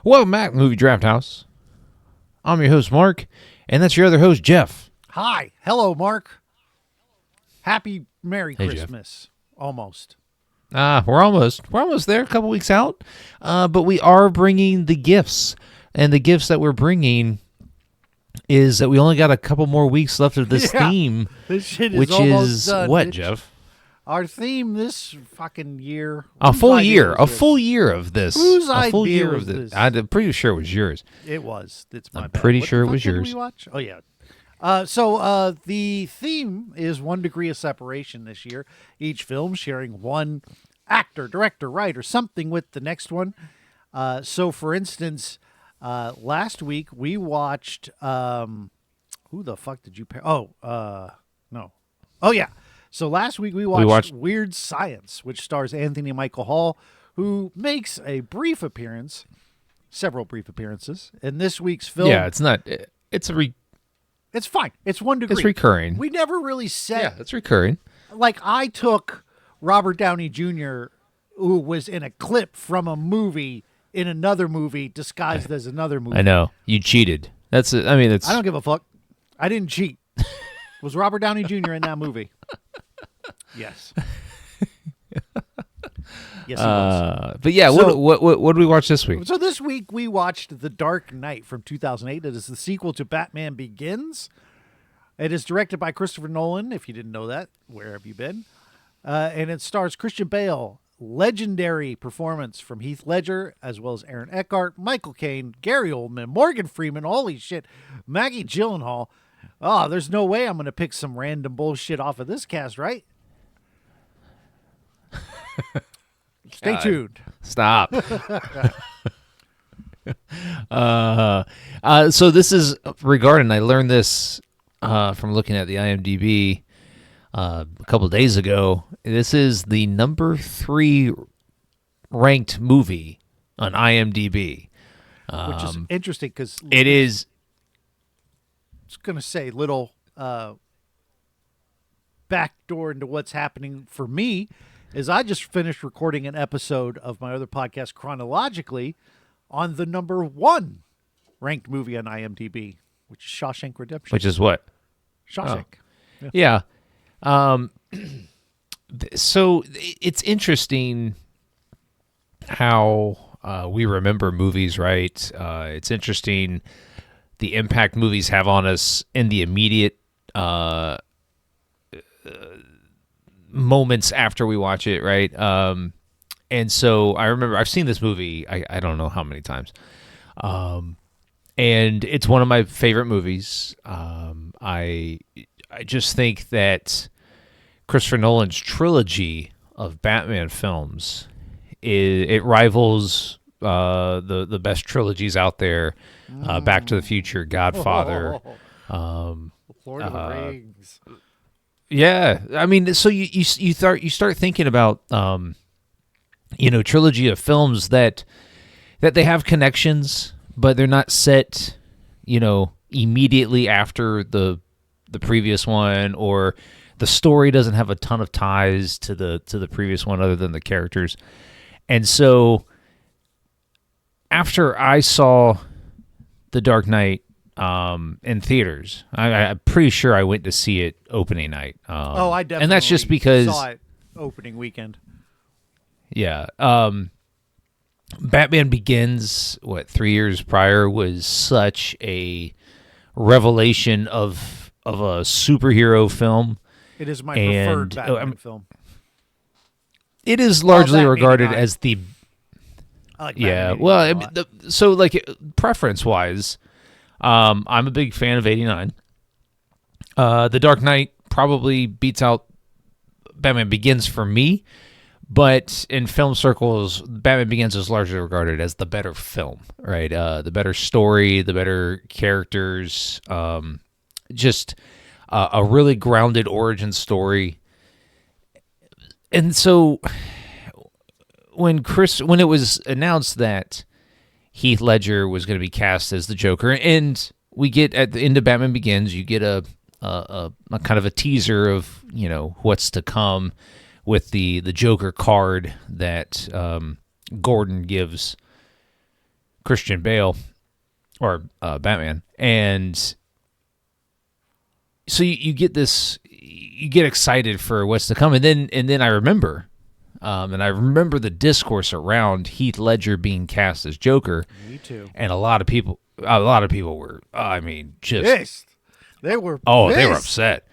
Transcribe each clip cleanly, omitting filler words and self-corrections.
Welcome back, Movie Draft House. I'm your host, Mark, and that's your other host, Jeff. Hi. Hello, Mark. Happy Merry Hey, Christmas. Jeff. Almost. We're almost there, a couple weeks out, but we are bringing the gifts, and the gifts that we're bringing is that we only got a couple more weeks left of this theme, this shit is which almost is done, what, bitch. Jeff? Our theme this fucking year. A full year of this. Whose a full idea year was of this? I'm pretty sure it was yours. It was. It's my I'm bad. pretty What sure the it was fuck did yours. we watch? Oh, yeah. So the theme is 1 degree of separation this year. Each film sharing one actor, director, writer, something with the next one. So, for instance, last week we watched... who the fuck did you pair? No. Oh, yeah. So last week we watched Weird Science, which stars Anthony Michael Hall, who makes a brief appearance, several brief appearances, in this week's film. Yeah, it's not... It's fine. It's 1 degree. It's recurring. We never really said... Yeah, it's recurring. Like, I took Robert Downey Jr., who was in a clip from a movie in another movie disguised as another movie. I know. You cheated. That's it. I mean, it's... I don't give a fuck. I didn't cheat. Was Robert Downey Jr. in that movie? Yes. Yes, he was. But yeah, So- what did we watch this week? So this week we watched The Dark Knight from 2008. It is the sequel to Batman Begins. It is directed by Christopher Nolan. If you didn't know that, where have you been? And it stars Christian Bale, legendary performance from Heath Ledger, as well as Aaron Eckhart, Michael Caine, Gary Oldman, Morgan Freeman, holy shit, Maggie Gyllenhaal. Oh, there's no way I'm going to pick some random bullshit off of this cast, right? Stay tuned. Stop. So this is regarding, I learned this from looking at the IMDb a couple of days ago. This is the number 3 ranked movie on IMDb. Which is interesting because It is... I was going to say little backdoor into what's happening for me is I just finished recording an episode of my other podcast chronologically on the number 1 ranked movie on IMDb, which is Shawshank Redemption. Which is what? Shawshank. Oh. Yeah. So it's interesting how we remember movies, right? It's interesting the impact movies have on us in the immediate moments after we watch it, right? And so I remember I've seen this movie I don't know how many times, and it's one of my favorite movies. I just think that Christopher Nolan's trilogy of Batman films it rivals the best trilogies out there. Back to the Future, Godfather, Lord of the Rings. Yeah, I mean, so you start thinking about trilogy of films that they have connections, but they're not set immediately after the previous one, or the story doesn't have a ton of ties to the previous one other than the characters. And so after I saw The Dark Knight in theaters, I'm pretty sure I went to see it opening night. I definitely and that's just because saw it opening weekend. Yeah. Batman Begins, 3 years prior, was such a revelation of a superhero film. It is my preferred Batman film. It is largely regarded 89. as the... I like Yeah, Batman well, 89 a lot. preference-wise, I'm a big fan of 89. The Dark Knight probably beats out Batman Begins for me, but in film circles, Batman Begins is largely regarded as the better film, right? The better story, the better characters, just a really grounded origin story. And so when it was announced that Heath Ledger was going to be cast as the Joker, and we get at the end of Batman Begins, you get a kind of a teaser of what's to come with the Joker card that Gordon gives Christian Bale or Batman, and so you get this, you get excited for what's to come, and then I remember, the discourse around Heath Ledger being cast as Joker. Me too. And a lot of people were, just pissed. They were pissed. Oh, they were upset.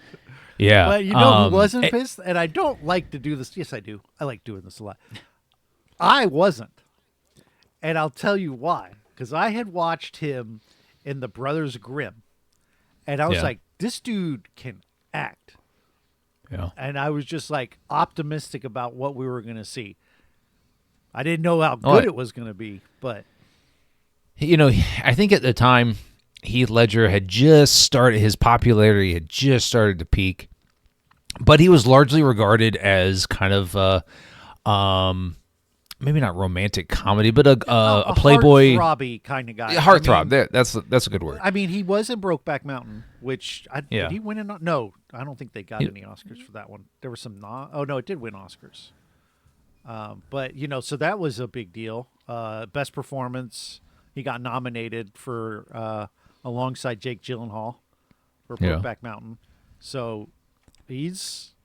Yeah. But you know who wasn't pissed? And I don't like to do this. Yes, I do. I like doing this a lot. I wasn't. And I'll tell you why. Because I had watched him in The Brothers Grimm. And I was like, this dude can act. Yeah. And I was just like optimistic about what we were going to see. I didn't know how good it was going to be, but. I think at the time, Heath Ledger had just started, his popularity had just started to peak, but he was largely regarded as kind of maybe not romantic comedy, but a playboy, heartthrobby kind of guy. Heartthrob. That's a good word. I mean, he was in Brokeback Mountain, which did he win an? No, I don't think they got any Oscars for that one. There were some. Oh no, it did win Oscars. But so that was a big deal. Best performance. He got nominated for alongside Jake Gyllenhaal for Brokeback Mountain. So he's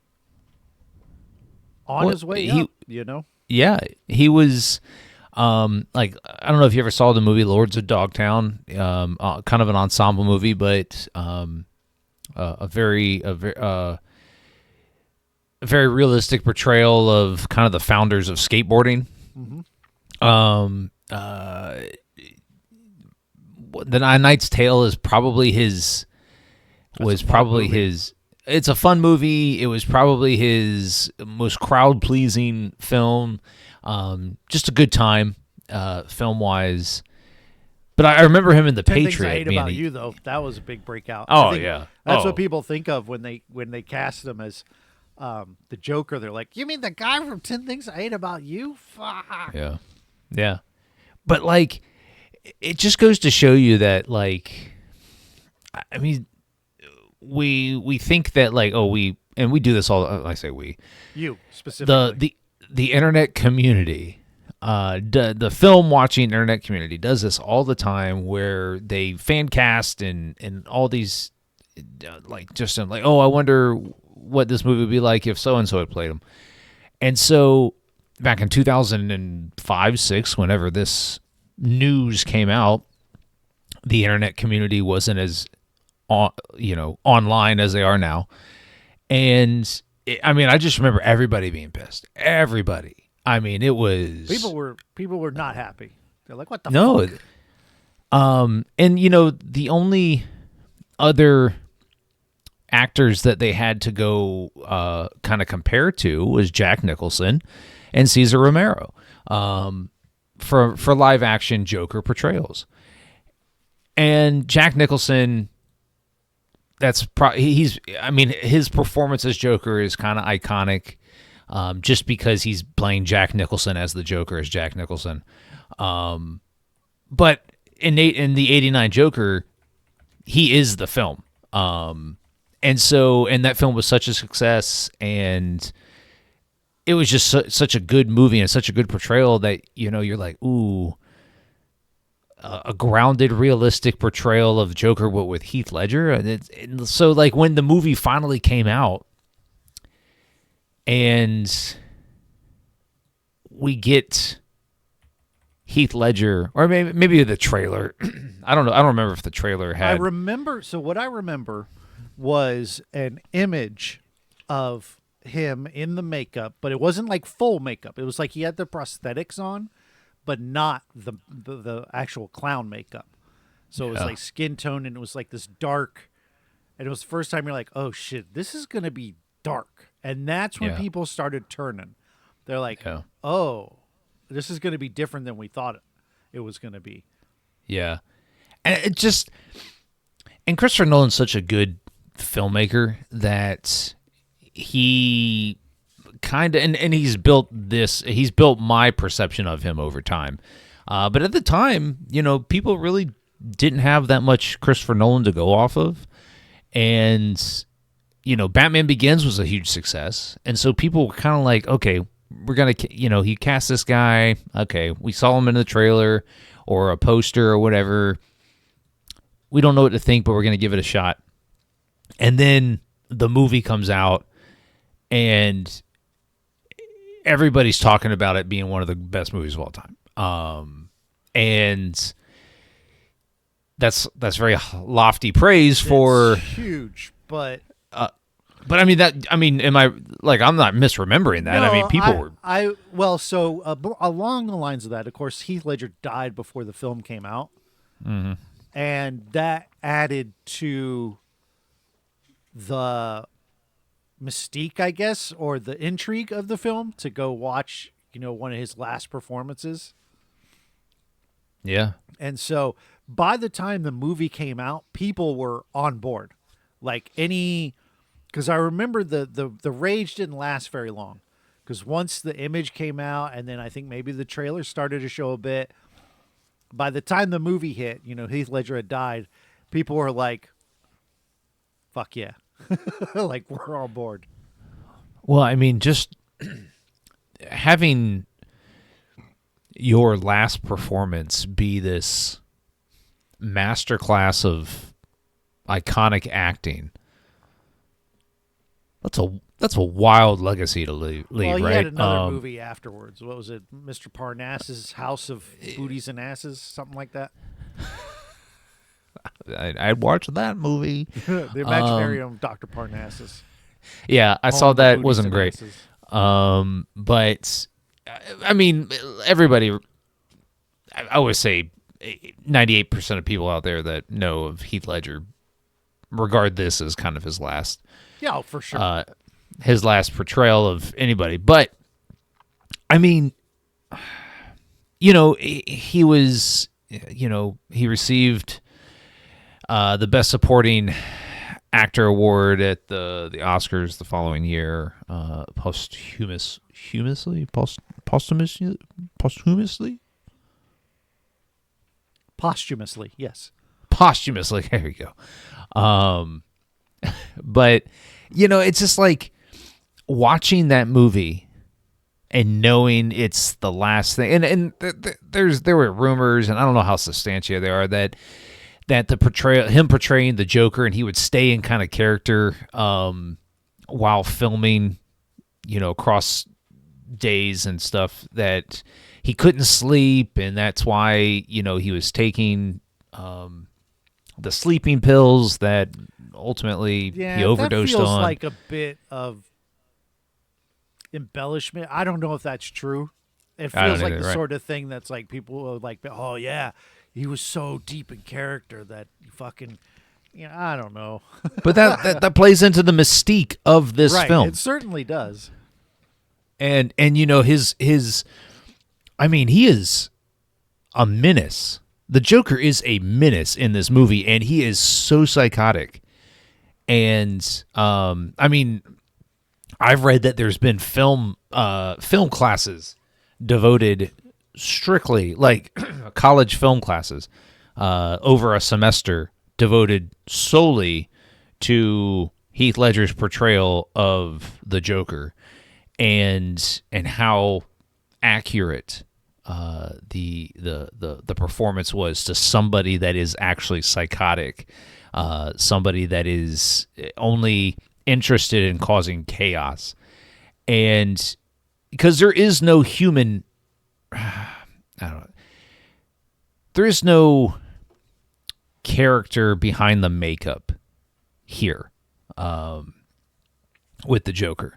on his way up, Yeah, he was I don't know if you ever saw the movie Lords of Dogtown, kind of an ensemble movie, but a very realistic portrayal of kind of the founders of skateboarding. Mm-hmm. The Knight's Tale is probably his. It's a fun movie. It was probably his most crowd-pleasing film. Just a good time, film-wise. But I remember him in The Patriot. Things I Hate About You, though, that was a big breakout. Oh, yeah. That's what people think of when they cast him as the Joker. They're like, you mean the guy from 10 Things I Hate About You? Fuck. Yeah. Yeah. But, it just goes to show you that, we think that we do this all. I say we, you specifically, the internet community, the film watching internet community does this all the time, where they fan cast and all these I wonder what this movie would be like if so and so had played them. And so back in 2005, 6, whenever this news came out, the internet community wasn't as online as they are now. And I just remember everybody being pissed. Everybody. It was people were not happy. They're like, what the fuck? And the only other actors that they had to go kind of compare to was Jack Nicholson and Cesar Romero for live action Joker portrayals. And Jack Nicholson, his performance as Joker is kind of iconic, just because he's playing Jack Nicholson as the Joker as Jack Nicholson. But in the '89 Joker, he is the film. And that film was such a success, and it was just such a good movie and such a good portrayal that you're like, ooh. A grounded, realistic portrayal of Joker, but with Heath Ledger. And so, when the movie finally came out, and we get Heath Ledger, or maybe the trailer. I don't know. I don't remember if the trailer had. What I remember was an image of him in the makeup, but it wasn't like full makeup. It was like he had the prosthetics on, but not the actual clown makeup. So it was like skin tone, and it was like this dark. And it was the first time you're like, oh shit, this is going to be dark. And that's when people started turning. They're like, oh, this is going to be different than we thought it was going to be. Yeah. And and Christopher Nolan's such a good filmmaker that he kind of, and he's built my perception of him over time. But at the time, people really didn't have that much Christopher Nolan to go off of. And, Batman Begins was a huge success. And so people were kind of like, okay, we're going to, he cast this guy. Okay, we saw him in the trailer. or a poster or whatever. We don't know what to think, but we're going to give it a shot. And then the movie comes out, and everybody's talking about it being one of the best movies of all time. And that's very lofty praise for huge, but I mean, am I like, I'm not misremembering that? no, I mean, people were. Along the lines of that, of course, Heath Ledger died before the film came out, and that added to the mystique, I guess, or the intrigue of the film to go watch, one of his last performances. Yeah. And so by the time the movie came out, people were on board. Because I remember the rage didn't last very long. Because once the image came out, and then I think maybe the trailer started to show a bit, by the time the movie hit, Heath Ledger had died, people were like, fuck yeah. Like, we're on board. Well, I mean, just having your last performance be this masterclass of iconic acting, that's a wild legacy to leave, well, he right? had another movie afterwards. What was it? Mr. Parnassus' House of Booties and Asses? Something like that? I'd watch that movie. The Imaginarium, Dr. Parnassus. Yeah, I saw that. It wasn't great. Asses. But I mean, everybody, I always say 98% of people out there that know of Heath Ledger regard this as kind of his last. Yeah, for sure. His last portrayal of anybody. But, I mean, he was, he received the Best Supporting Actor Award at the Oscars the following year, posthumously. Posthumously, yes. Posthumously, there you go. But it's just like watching that movie and knowing it's the last thing. And there were rumors, and I don't know how substantiated they are, that the him portraying the Joker, and he would stay in kind of character while filming, across days and stuff, that he couldn't sleep, and that's why he was taking the sleeping pills that ultimately he overdosed that feels on. Like a bit of embellishment. I don't know if that's true. It feels like the sort of thing that's like people are like, oh yeah, he was so deep in character that he fucking, I don't know. But that plays into the mystique of this film. It certainly does. And his I mean, he is a menace. The Joker is a menace in this movie, and he is so psychotic. And I mean, I've read that there's been film classes devoted strictly, like college film classes, over a semester devoted solely to Heath Ledger's portrayal of the Joker, and how accurate the performance was to somebody that is actually psychotic, somebody that is only interested in causing chaos. And because there is no human, I don't know, there is no character behind the makeup here with the Joker.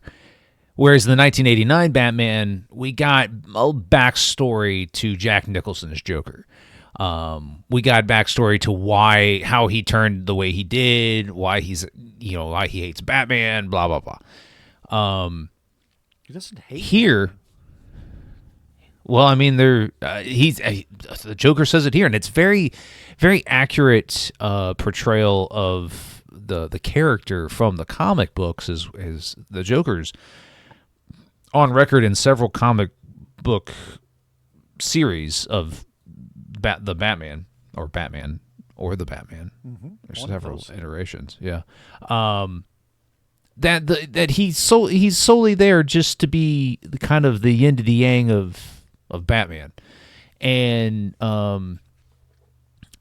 Whereas in the 1989 Batman, we got a backstory to Jack Nicholson's Joker. We got backstory to how he turned the way he did, why why he hates Batman, blah blah blah. He doesn't hate here. Batman. Well, I mean, the Joker says it here, and it's very, very accurate portrayal of the character from the comic books as the Joker's on record in several comic book series of the Batman or the Batman. Mm-hmm. There's several iterations. Yeah. That he's solely there just to be the kind of the yin to the yang of Batman. and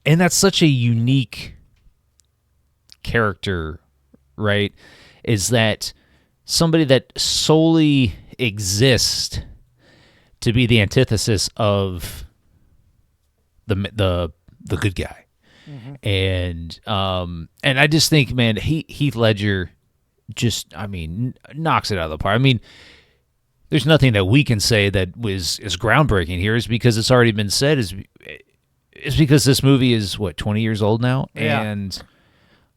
that's such a unique character, right? Is that somebody that solely exists to be the antithesis of the good guy. And I just think, man, Heath Ledger just, I mean, knocks it out of the park. I mean, there's nothing that we can say that is groundbreaking here, is because it's already been said, is because this movie is, what, 20 years old now? Yeah. And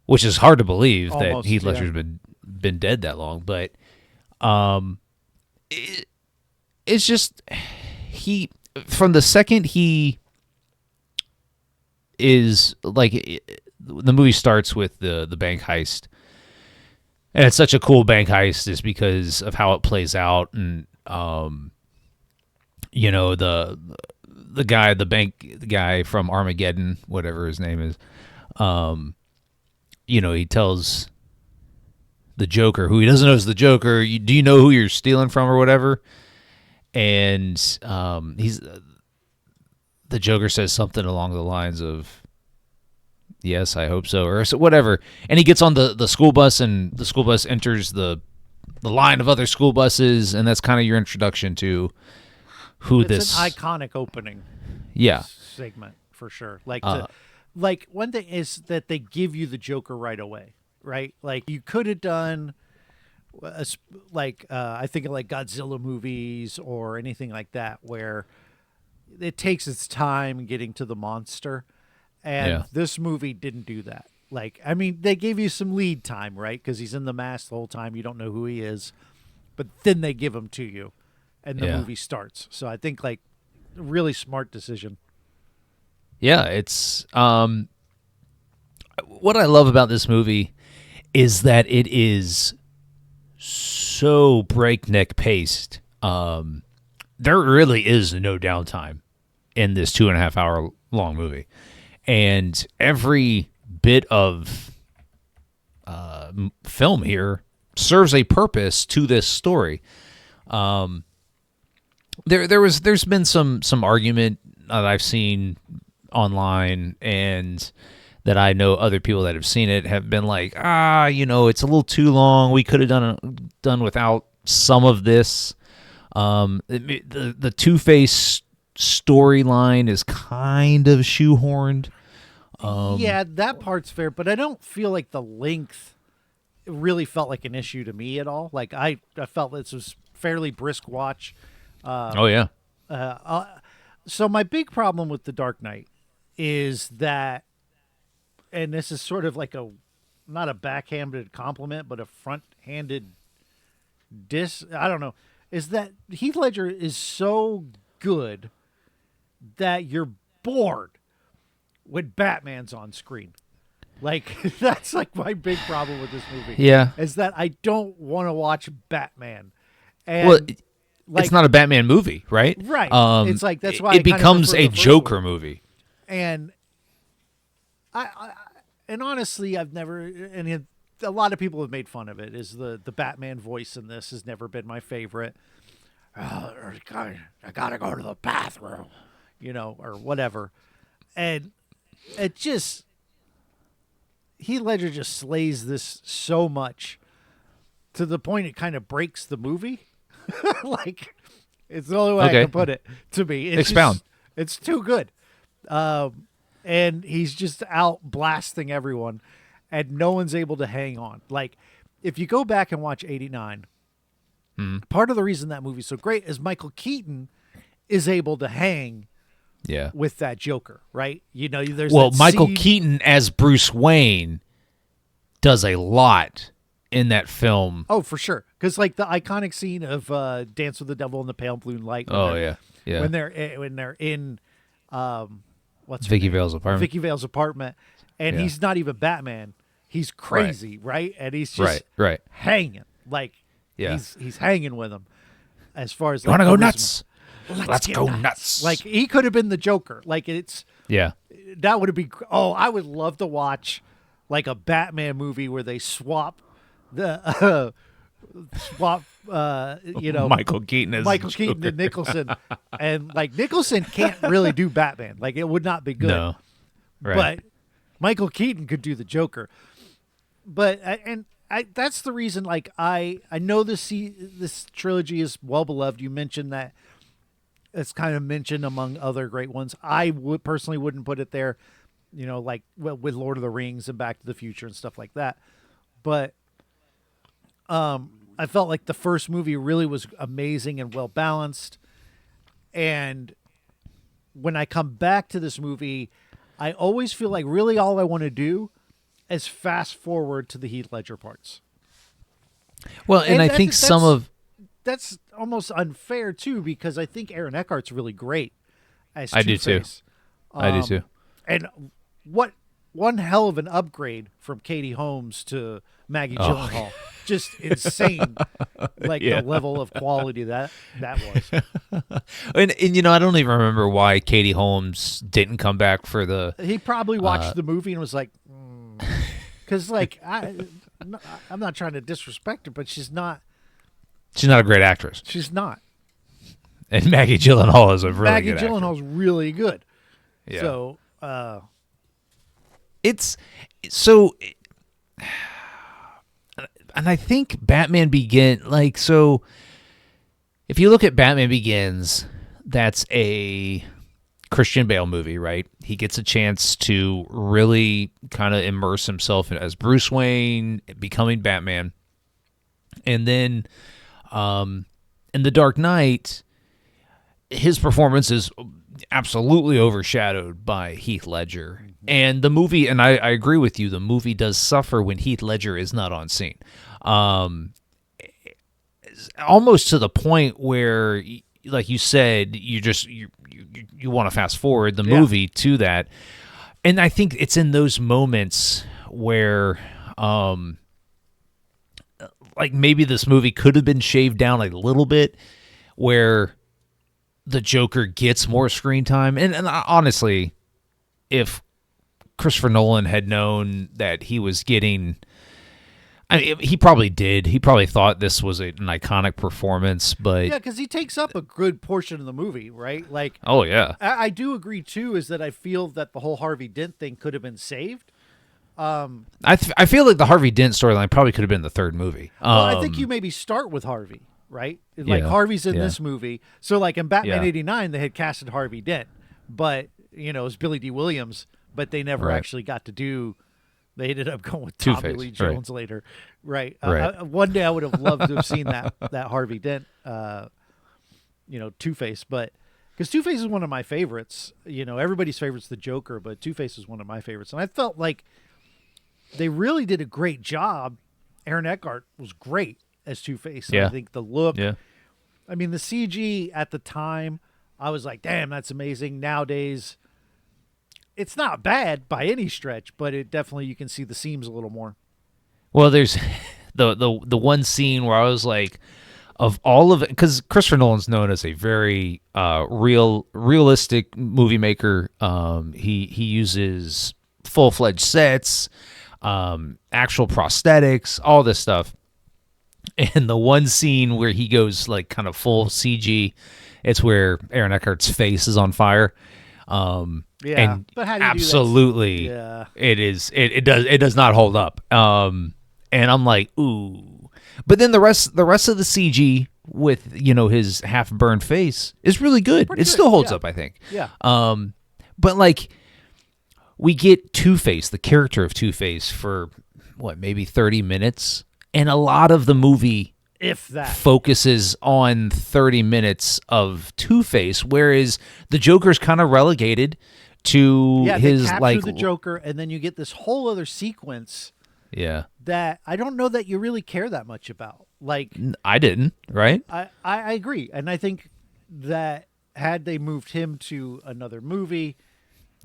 which is hard to believe Almost, that Heath yeah. Ledger's been dead that long. But it's just, from the second he is, like, the movie starts with the bank heist. And it's such a cool bank heist is because of how it plays out. And, you know, the bank guy from Armageddon, whatever his name is, you know, he tells the Joker, who he doesn't know is the Joker, do you know who you're stealing from or whatever? And the Joker says something along the lines of, yes, I hope so, or whatever. And he gets on the school bus, and the school bus enters the line of other school buses, and that's kind of your introduction to who It's this... an iconic opening segment, for sure. Like, one thing is that they give you the Joker right away, right? Like, you could have done, I think of like Godzilla movies or anything like that, where it takes its time getting to the monster. And this movie didn't do that. Like, I mean, they gave you some lead time, right? Because he's in the mask the whole time. You don't know who he is. But then they give him to you, and the movie starts. So I think, like, a really smart decision. Yeah, it's... what I love about this movie is that it is so breakneck paced. There really is no downtime in this 2.5 hour long movie. And every bit of film here serves a purpose to this story. There's been some argument that I've seen online, and that I know other people that have seen it have been like, you know, it's a little too long. We could have done without some of this. The Two-Face storyline is kind of shoehorned. Yeah, that part's fair, but I don't feel like the length really felt like an issue to me at all. Like, I felt this was fairly brisk watch. So my big problem with The Dark Knight is that, and this is sort of like not a backhanded compliment, but a front-handed I don't know, is that Heath Ledger is so good that you're bored when Batman's on screen. Like, that's like my big problem with this movie. Yeah. Is that I don't want to watch Batman. And well, it's not a Batman movie, right? Right. It's like, that's why it becomes a Joker movie. And and honestly, I've never, and a lot of people have made fun of it, is the Batman voice in this has never been my favorite. I gotta go to the bathroom, you know, or whatever. And it just, Heath Ledger just slays this so much to the point it kind of breaks the movie. Like, it's the only way I can put it to me. It's Expound. It's too good. And he's just out blasting everyone, and no one's able to hang on. Like, if you go back and watch 89, part of the reason that movie's so great is Michael Keaton is able to hang with that Joker, right? You know, there's Michael Keaton as Bruce Wayne does a lot in that film. Oh, for sure. Because, like, the iconic scene of Dance with the Devil in the Pale Blue Light. When they're in Vicky Vale's apartment. Vicky Vale's apartment, and he's not even Batman. He's crazy, right? And he's just hanging. Like, he's hanging with him. As far as, you want to go nuts? Let's go nuts. Like, he could have been the Joker. Like, it's... Yeah. That would have been... Oh, I would love to watch, like, a Batman movie where they swap the swap, Michael Keaton as Michael Joker. Keaton and Nicholson, and like Nicholson can't really do Batman. Like it would not be good. No, right? But Michael Keaton could do the Joker. But that's the reason. Like I know this trilogy is well beloved. You mentioned that it's kind of mentioned among other great ones. I would personally wouldn't put it there. Like with Lord of the Rings and Back to the Future and stuff like that. But I felt like the first movie really was amazing and well balanced. And when I come back to this movie, I always feel like really all I want to do is fast forward to the Heath Ledger parts. Well, and I think that's almost unfair too, because I think Aaron Eckhart's really great as I do too. I do too. And what one hell of an upgrade from Katie Holmes to Maggie Gyllenhaal. Just insane, like the level of quality that was. and I don't even remember why Katie Holmes didn't come back for the. He probably watched the movie and was like, because like I'm not trying to disrespect her, but she's not. She's not a great actress. She's not. And Maggie Gyllenhaal is a really Maggie good Gyllenhaal's actress. really good. Yeah. So it's so. And I think Batman Begins, if you look at Batman Begins, that's a Christian Bale movie, right? He gets a chance to really kind of immerse himself as Bruce Wayne, becoming Batman. And then in The Dark Knight, his performance is absolutely overshadowed by Heath Ledger. And the movie, and I agree with you, the movie does suffer when Heath Ledger is not on scene. Almost to the point where, like you said, you want to fast forward the movie to that. And I think it's in those moments where, like maybe this movie could have been shaved down a little bit, where the Joker gets more screen time. And honestly, if Christopher Nolan had known that he was getting, I mean, he probably did. He probably thought this was an iconic performance, but yeah, because he takes up a good portion of the movie, right? Like, oh yeah, I do agree too. Is that I feel that the whole Harvey Dent thing could have been saved. I feel like the Harvey Dent storyline probably could have been the third movie. Well, I think you maybe start with Harvey, right? Like Harvey's in this movie, so like in Batman '89, they had casted Harvey Dent, but it was Billy D. Williams. But they never actually got to do. They ended up going with Tommy Lee Jones later, right? One day I would have loved to have seen that Harvey Dent, Two-Face, but because Two-Face is one of my favorites. Everybody's favorite's the Joker, but Two-Face is one of my favorites, and I felt like they really did a great job. Aaron Eckhart was great as Two-Face. Yeah. I think the look. Yeah. I mean, the CG at the time, I was like, damn, that's amazing. Nowadays, it's not bad by any stretch, but it definitely, you can see the seams a little more. Well, there's the one scene where I was like, of all of it, because Christopher Nolan's known as a very realistic movie maker. He uses full-fledged sets, actual prosthetics, all this stuff. And the one scene where he goes like kind of full CG, it's where Aaron Eckhart's face is on fire. And but how do you absolutely, do that? it does not hold up. And I'm like, ooh, but then the rest of the CG with his half burned face is really good. It still holds up, I think. Yeah. But like we get Two-Face, the character of Two-Face, for maybe 30 minutes, and a lot of the movie, if that, focuses on 30 minutes of Two-Face, whereas the Joker's kind of relegated to his they capture the Joker, and then you get this whole other sequence. Yeah. That I don't know that you really care that much about. Like I didn't, right? I agree, and I think that had they moved him to another movie,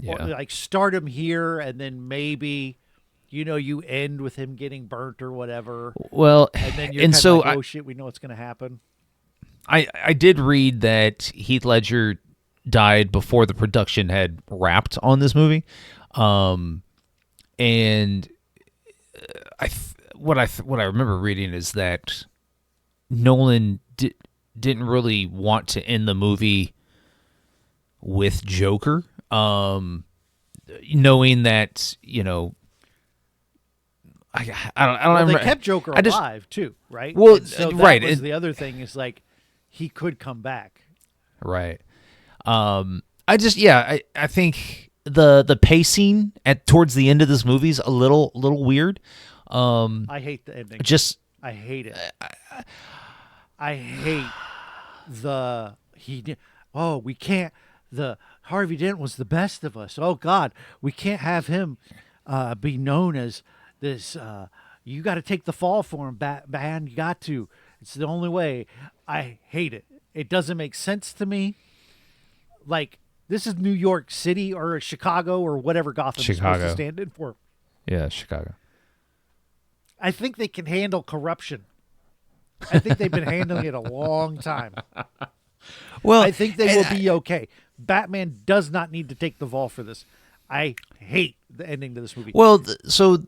or like start him here, and then maybe. You end with him getting burnt or whatever. Well, and then you're like, oh shit, we know what's going to happen. I did read that Heath Ledger died before the production had wrapped on this movie, and what I remember reading is that Nolan didn't really want to end the movie with Joker, knowing that, I don't Well, remember. they kept Joker alive too, right? Well, And so that right. was the other thing is like he could come back. Right. I think the pacing towards the end of this movie is a little weird. I hate the ending. I hate it. I hate we can't. The Harvey Dent was the best of us. Oh God, we can't have him be known as this. You got to take the fall for him, Batman. You got to. It's the only way. I hate it. It doesn't make sense to me. Like, this is New York City or Chicago or whatever Gotham is supposed to stand in for. Yeah, Chicago. I think they can handle corruption. I think they've been handling it a long time. Well, I think they will be okay. Batman does not need to take the fall for this. I hate the ending to this movie. Well, so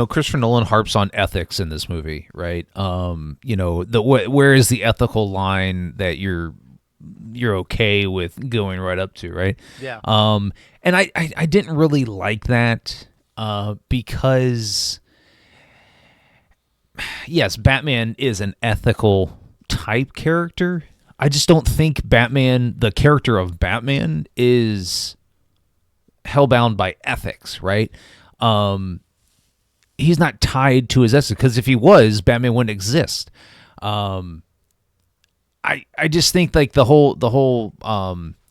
Christopher Nolan harps on ethics in this movie, right? Where is the ethical line that you're okay with going right up to, right? Yeah. And I didn't really like that because, yes, Batman is an ethical type character. I just don't think the character of Batman, is hellbound by ethics, right? He's not tied to his ethics, because if he was, Batman wouldn't exist. I just think like the whole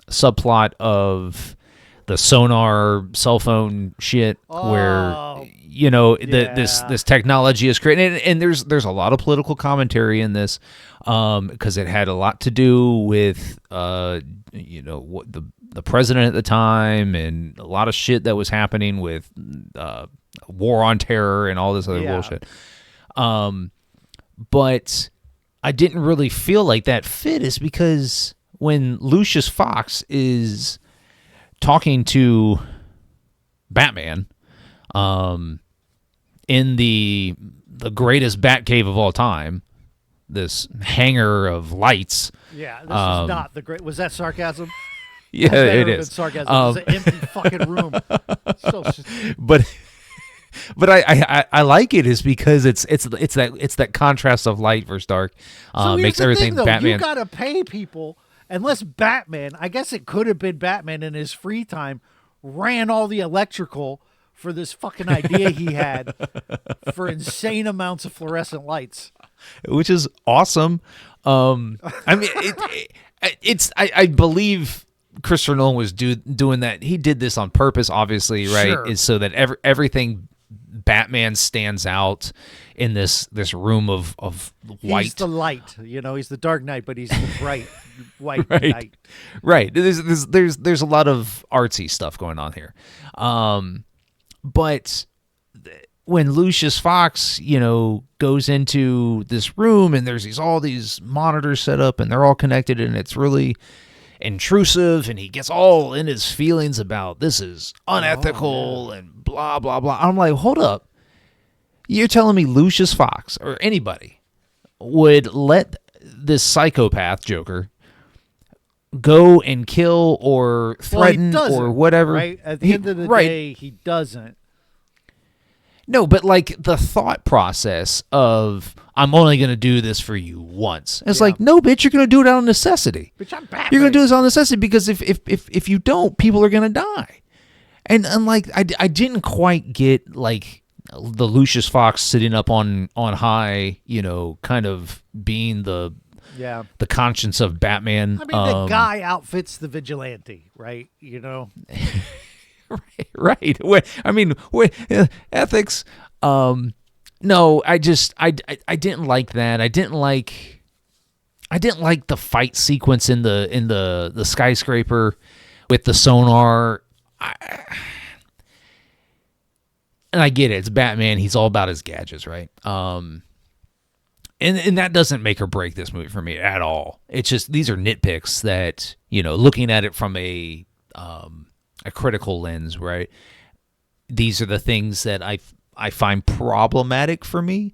subplot of the sonar cell phone shit, where this technology is created, and there's a lot of political commentary in this, because it had a lot to do with what the president at the time, and a lot of shit that was happening with war on terror and all this other bullshit. But I didn't really feel like that fit, is because when Lucius Fox is talking to Batman in the greatest Batcave of all time, this hangar of lights. Yeah, this is not the great. Was that sarcasm? Yeah, it is. Sarcasm. It's an empty fucking room. But I like it, is because it's that contrast of light versus dark. Makes everything Batman. You gotta pay people, unless Batman. I guess it could have been Batman in his free time ran all the electrical for this fucking idea he had for insane amounts of fluorescent lights, which is awesome. I mean, I believe Christopher Nolan was doing that. He did this on purpose, obviously, right? Sure. Is so that everything Batman stands out in this room of white. He's the light, he's the Dark Knight, but he's the bright white right. knight. Right. There's a lot of artsy stuff going on here. But when Lucius Fox, goes into this room, and there's all these monitors set up, and they're all connected, and it's really intrusive, and he gets all in his feelings about this is unethical and blah blah blah. I'm like, hold up, you're telling me Lucius Fox or anybody would let this psychopath Joker go and kill or threaten or whatever? Right? At the end of the day, he doesn't. No, but like the thought process of, I'm only going to do this for you once. It's like, no, bitch, you're going to do it out of necessity. Bitch, I'm Batman. You're going to do this out of necessity, because if you don't, people are going to die. And like, I didn't quite get like the Lucius Fox sitting up on high, kind of being the conscience of Batman. I mean, the guy outfits the vigilante, right? Right. I mean, ethics. No, I didn't like that. I didn't like the fight sequence in the skyscraper with the sonar. And I get it. It's Batman. He's all about his gadgets, right? And that doesn't make or break this movie for me at all. It's just, these are nitpicks that, looking at it from a critical lens, right? These are the things that I find problematic for me,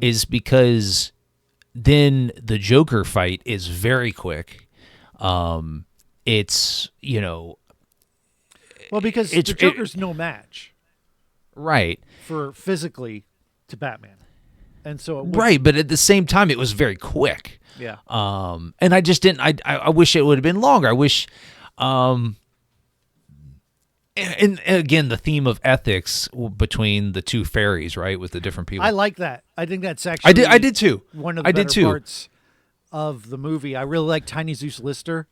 is because then the Joker fight is very quick. It's, Well, because the Joker's no match right. for physically to Batman. And so it Right, but at the same time, it was very quick. Yeah. And I just didn't. I wish it would have been longer. I wish. And again, the theme of ethics between the two fairies, right, with the different people. I like that. I think that's actually. I did too. One of the better parts of the movie. I really like Tiny Zeus Lister.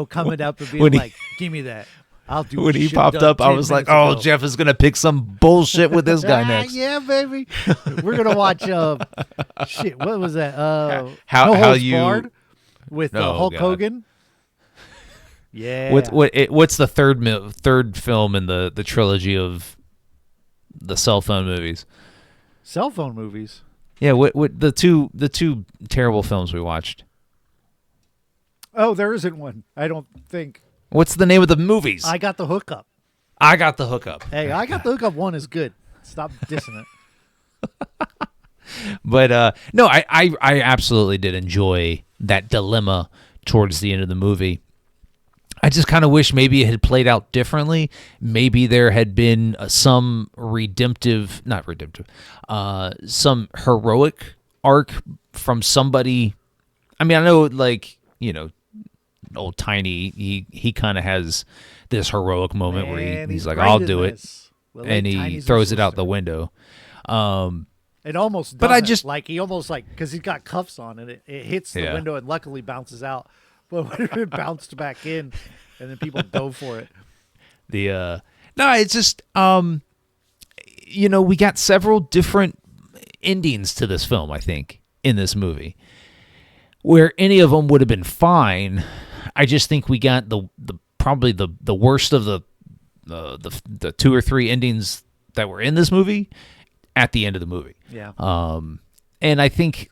Coming up and being like, "Give me that." I'll do. When he popped up, I was like, "Oh, Jeff is gonna pick some bullshit with this guy next." Yeah, baby. We're gonna watch. Shit, what was that? How you Barred with Hulk Hogan. Yeah. What's the third film in the trilogy of the cell phone movies? Cell phone movies. Yeah. What the two terrible films we watched? Oh, there isn't one. I don't think. What's the name of the movies? I Got the Hookup. I Got the Hookup. Hey, I Got the Hookup 1 is good. Stop dissing it. But no, I absolutely did enjoy that dilemma towards the end of the movie. I just kind of wish maybe it had played out differently. Maybe there had been some some heroic arc from somebody. I mean, I know, like, old Tiny, he kind of has this heroic moment where he's like, I'll do it. And he throws it out the window. It almost doesn't. But I just he almost because he's got cuffs on and it hits the window and luckily bounces out. But when it bounced back in and then people dove for it. No, it's just we got several different endings to this film, I think, in this movie, where any of them would have been fine. I just think we got probably the worst of the two or three endings that were in this movie at the end of the movie. Yeah. And I think,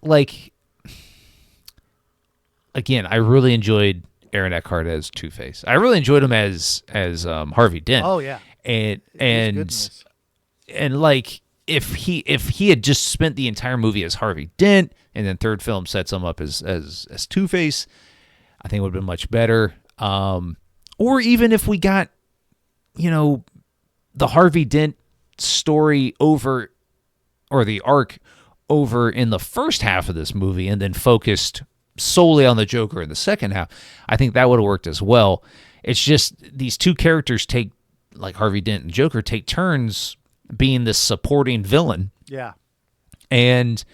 again, I really enjoyed Aaron Eckhart as Two-Face. I really enjoyed him as Harvey Dent. Oh yeah. And if he had just spent the entire movie as Harvey Dent, and then third film sets him up as Two-Face, I think it would have been much better. Or even if we got, the Harvey Dent story over, or the arc over in the first half of this movie, and then focused solely on the Joker in the second half, I think that would have worked as well. It's just these two characters like Harvey Dent and Joker, take turns being this supporting villain. Yeah. And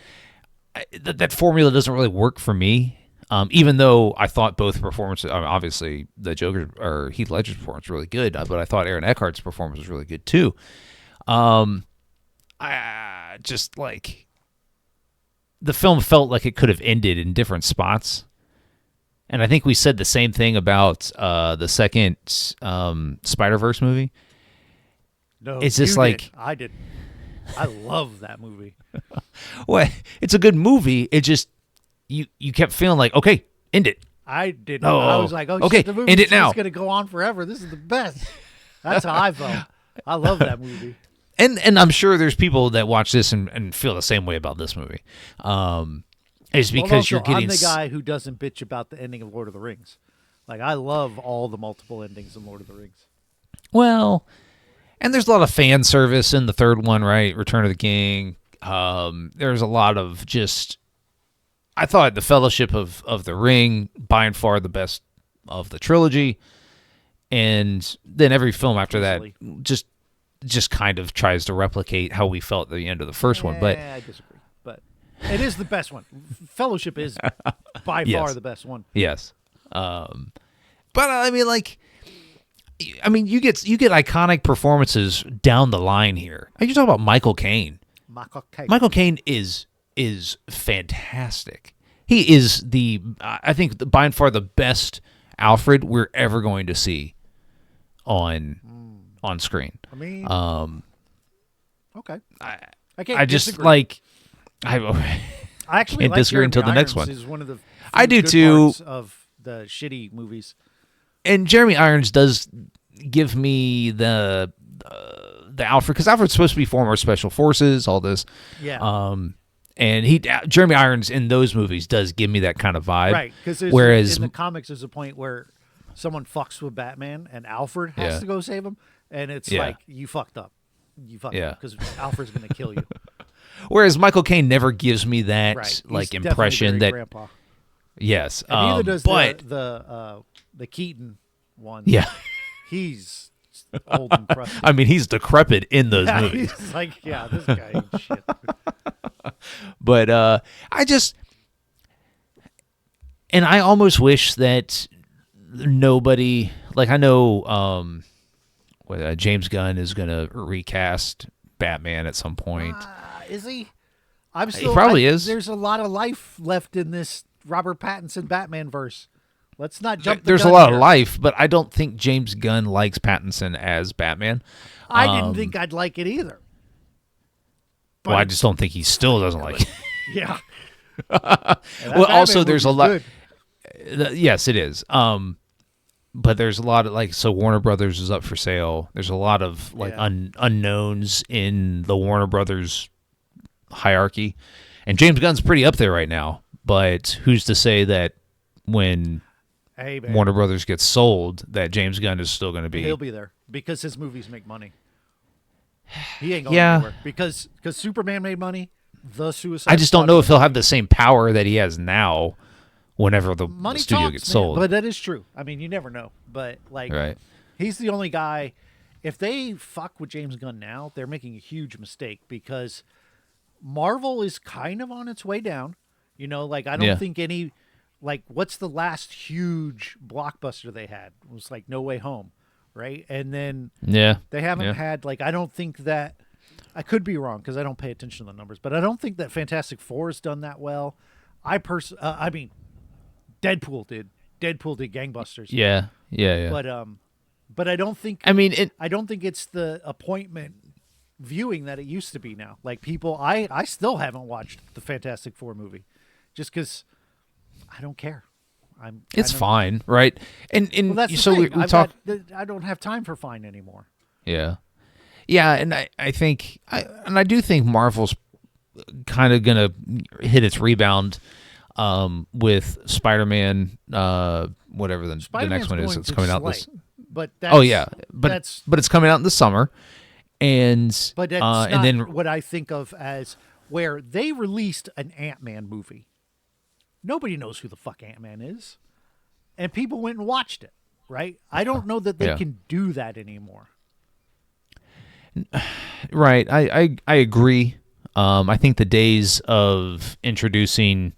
that formula doesn't really work for me. Even though I thought both performances, obviously the Joker or Heath Ledger's performance was really good, but I thought Aaron Eckhart's performance was really good too. I just the film felt like it could have ended in different spots. And I think we said the same thing about the second Spider-Verse movie. No, it's just I didn't. I love that movie. Well, it's a good movie. It just you kept feeling like, okay, end it. I didn't. I was like, okay, shit, the movie's end it now. It's going to go on forever. This is the best. That's how I felt. I love that movie. And I'm sure there's people that watch this and feel the same way about this movie. It's because you're getting. I'm the guy who doesn't bitch about the ending of Lord of the Rings. I love all the multiple endings in Lord of the Rings. Well, and there's a lot of fan service in the third one, right? Return of the King. There's a lot of just. I thought the Fellowship of the Ring, by and far the best of the trilogy, and then every film after that just kind of tries to replicate how we felt at the end of the first one. But I disagree. But it is the best one. Fellowship is by far the best one. Yes. But I mean, you get iconic performances down the line here. You talk about Michael Caine. Michael Caine is fantastic. He is I think by and far the best Alfred we're ever going to see on screen. I mean, okay. I can't. I just disagree. I actually can't disagree until the next one. Is one of the I do good too. parts of the shitty movies. And Jeremy Irons does give me the Alfred, because Alfred's supposed to be former special forces, all this. Yeah. And Jeremy Irons in those movies does give me that kind of vibe. Right, because whereas in the comics there's a point where someone fucks with Batman and Alfred has to go save him, and it's like, you fucked up. You fucked up because Alfred's going to kill you. Whereas Michael Caine never gives me that like impression that grandpa. Yes, and neither does the Keaton one. Yeah, he's old and crusty. I mean, he's decrepit in those movies. He's like, this guy ain't shit. But I almost wish that nobody, like, I know James Gunn is going to recast Batman at some point. Is he? He probably is. There's a lot of life left in this Robert Pattinson Batman verse. Let's not jump. There's a lot of life, but I don't think James Gunn likes Pattinson as Batman. I didn't think I'd like it either. Well, I just don't think he still doesn't like it. Yeah. Well, also there's a lot. Yes, it is. But there's a lot of so Warner Brothers is up for sale. There's a lot of unknowns in the Warner Brothers hierarchy, and James Gunn's pretty up there right now. But who's to say that when Warner Brothers gets sold, that James Gunn is still going to be? He'll be there because his movies make money. He ain't going anywhere because Superman made money. The Suicide. I just don't know if he'll have the same power that he has now. Whenever the studio gets sold, but that is true. I mean, you never know. But he's the only guy. If they fuck with James Gunn now, they're making a huge mistake because Marvel is kind of on its way down. I don't think any. What's the last huge blockbuster they had? It was No Way Home, right? And then they haven't had I don't think that. I could be wrong because I don't pay attention to the numbers, but I don't think that Fantastic Four has done that well. I mean. Deadpool did gangbusters. Yeah. But I don't think. I mean, I don't think it's the appointment viewing that it used to be now. People, I still haven't watched the Fantastic Four movie, just because I don't care. It's fine, right? And well, that's so the we thing. talk. I don't have time for fine anymore. Yeah, and I think I do think Marvel's kind of gonna hit its rebound. With Spider-Man, whatever the next one is, it's coming out this. But that's, but it's coming out in the summer, and but that's not and then what I think of as where they released an Ant-Man movie. Nobody knows who the fuck Ant-Man is, and people went and watched it. Right? I don't know that they can do that anymore. Right? I agree. I think the days of introducing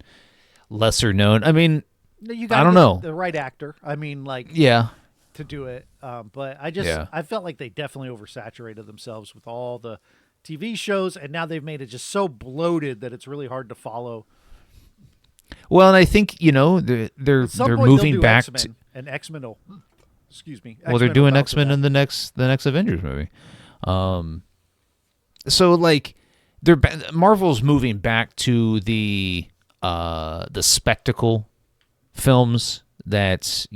lesser known. I mean, I don't know the right actor. I mean, to do it. But I felt like they definitely oversaturated themselves with all the TV shows, and now they've made it just so bloated that it's really hard to follow. Well, and I think they're moving back to an X-Men. Excuse me. Well, they're doing X-Men in the next Avengers movie. So Marvel's moving back to the spectacle films that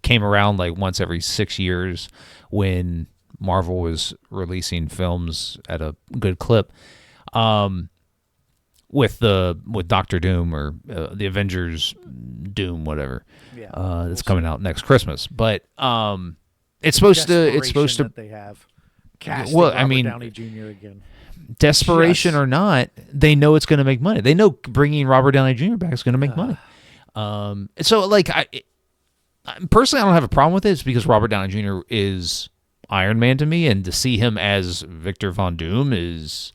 came around once every 6 years when Marvel was releasing films at a good clip, with Doctor Doom or the Avengers Doom, whatever. That's coming out next Christmas. But it's supposed to they have casting Robert Downey Jr. again. Desperation or not, they know it's going to make money. They know bringing Robert Downey Jr. back is going to make money. So I personally, I don't have a problem with it. It's because Robert Downey Jr. is Iron Man to me, and to see him as Victor Von Doom is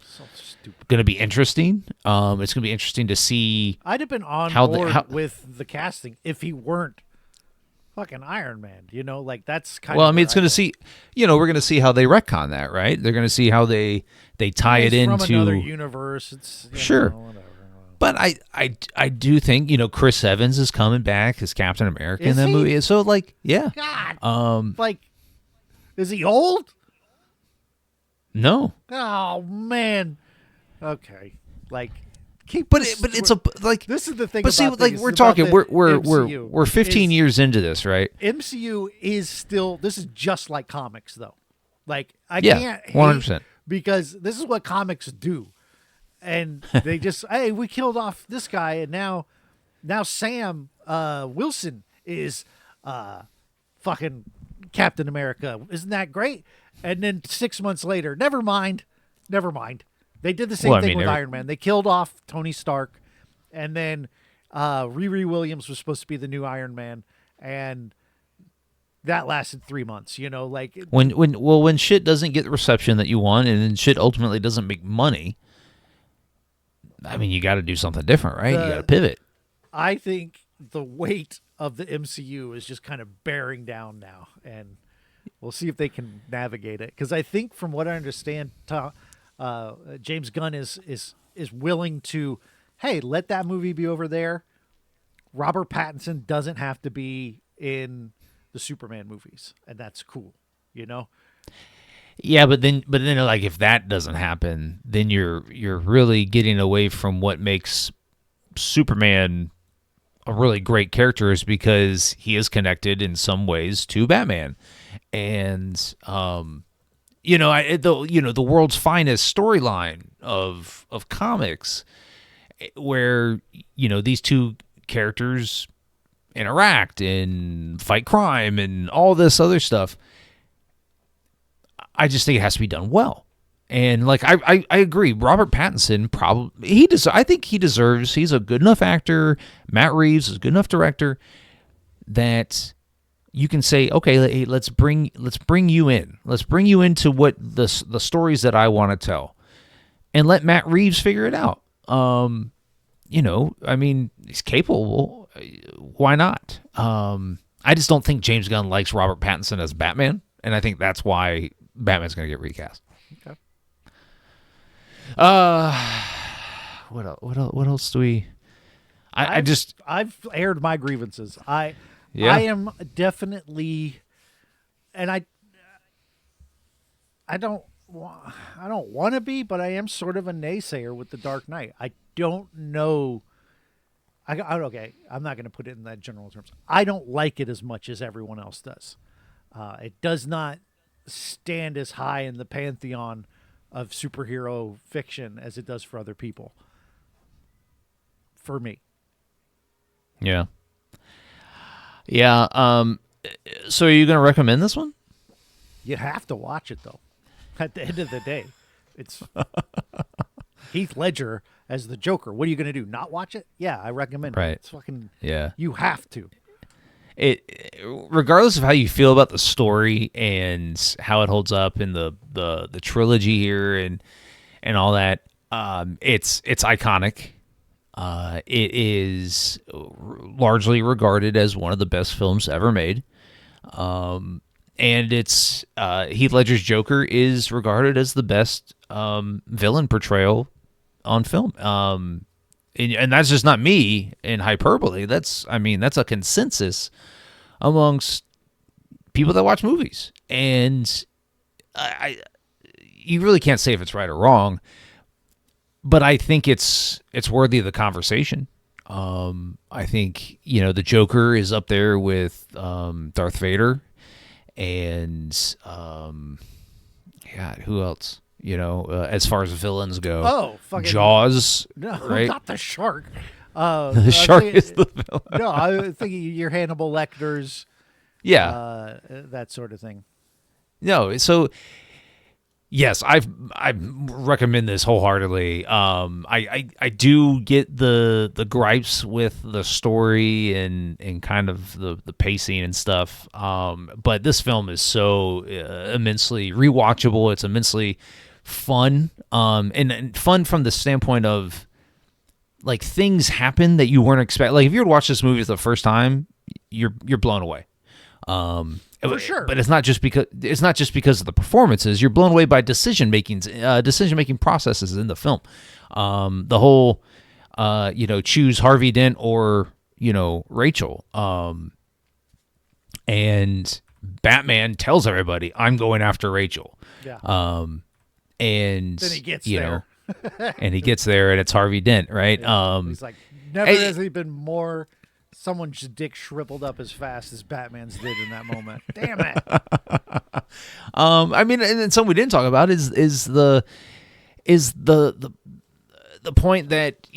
going to be interesting. It's going to be interesting to see. I'd have been on board with the casting if he weren't fucking Iron Man. That's kind of. Well, I mean, it's going to see. We're going to see how they retcon that, right? They're going to see how they tie it into from another universe. It's sure. Whatever. But I do think Chris Evans is coming back as Captain America in that movie. So yeah. God. Is he old? No. Oh man. Okay. Keep. But it's this is the thing. But see, we're talking. We're 15 years into this, right? MCU is still. This is just like comics, though. I can't. 100%. Because this is what comics do. and they just, hey, we killed off this guy, and now Sam Wilson is fucking Captain America. Isn't that great? And then 6 months later, never mind. They did the same thing with Iron Man. They killed off Tony Stark, and then Riri Williams was supposed to be the new Iron Man, and that lasted 3 months. Like when shit doesn't get the reception that you want, and then shit ultimately doesn't make money. I mean, you got to do something different, right? You got to pivot. I think the weight of the MCU is just kind of bearing down now, and we'll see if they can navigate it. Because I think, from what I understand, James Gunn is willing to, hey, let that movie be over there. Robert Pattinson doesn't have to be in the Superman movies, and that's cool, Yeah, but then like if that doesn't happen, then you're really getting away from what makes Superman a really great character, is because he is connected in some ways to Batman, and the world's finest storyline of comics, where these two characters interact and fight crime and all this other stuff. I just think it has to be done well. And like I agree, Robert Pattinson I think he deserves. He's a good enough actor. Matt Reeves is a good enough director that you can say, okay, hey, let's bring you in. Let's bring you into what the stories that I want to tell, and let Matt Reeves figure it out. I mean, he's capable. Why not? I just don't think James Gunn likes Robert Pattinson as Batman, and I think that's why Batman's going to get recast. Okay. What else do we? I've aired my grievances. I am definitely, and I don't want to be, but I am sort of a naysayer with The Dark Knight. I don't know. Okay, I'm not going to put it in that general terms. I don't like it as much as everyone else does. It does not stand as high in the pantheon of superhero fiction as it does for other people. For me. Yeah. So are you going to recommend this one? You have to watch it, though. At the end of the day, it's Heath Ledger as the Joker. What are you going to do? Not watch it? Yeah, I recommend it. It's fucking. Yeah. You have to. Regardless of how you feel about the story and how it holds up in the trilogy here and all that, it's iconic. It is largely regarded as one of the best films ever made. And it's Heath Ledger's Joker is regarded as the best villain portrayal on film. And that's just not me in hyperbole. That's a consensus amongst people that watch movies. And you really can't say if it's right or wrong, but I think it's worthy of the conversation. I think, the Joker is up there with Darth Vader and who else? As far as villains go, fucking Jaws. No, right? Not the shark. The shark is the villain. No, I was thinking your Hannibal Lecters. Yeah, that sort of thing. No, so yes, I recommend this wholeheartedly. I do get the gripes with the story and kind of the pacing and stuff. But this film is so immensely rewatchable. It's immensely fun. And fun from the standpoint of like things happen that you weren't expecting. Like if you were to watch this movie for the first time, you're blown away. For sure. But it's not just because of the performances. You're blown away by decision making processes in the film. The whole choose Harvey Dent or Rachel. And Batman tells everybody, I'm going after Rachel. Yeah. And then he gets there. And he gets there and it's Harvey Dent, right? He's like, never has he been more someone's dick shriveled up as fast as Batman's did in that moment. Damn it. And then something we didn't talk about is the the point that,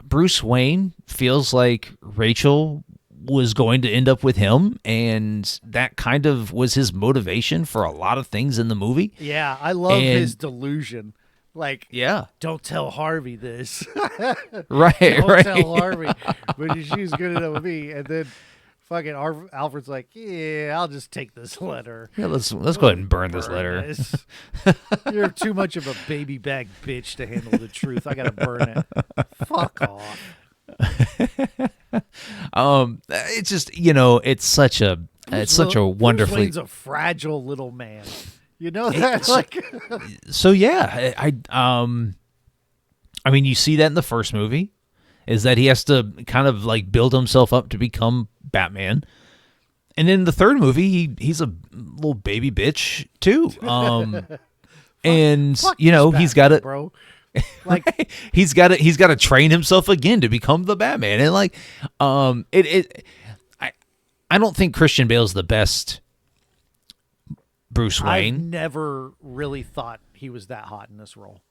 Bruce Wayne feels like Rachel was going to end up with him, and that kind of was his motivation for a lot of things in the movie. Yeah, I love his delusion. Like, don't tell Harvey this. Right, don't tell Harvey, but she's good enough with me. And then fucking Alfred's like, yeah, I'll just take this letter. Yeah, let's go ahead and burn this letter. This. You're too much of a baby bag bitch to handle the truth. I gotta burn it. Fuck off. It's just, it's such a wonderfully. Bruce Wayne's a fragile little man. You know that, So yeah, I mean, you see that in the first movie, is that he has to kind of like build himself up to become Batman, and in the third movie, he's a little baby bitch too. And he's got to, bro. Like he's got to train himself again to become the Batman, and I don't think Christian Bale's the best Bruce Wayne. I've never really thought he was that hot in this role.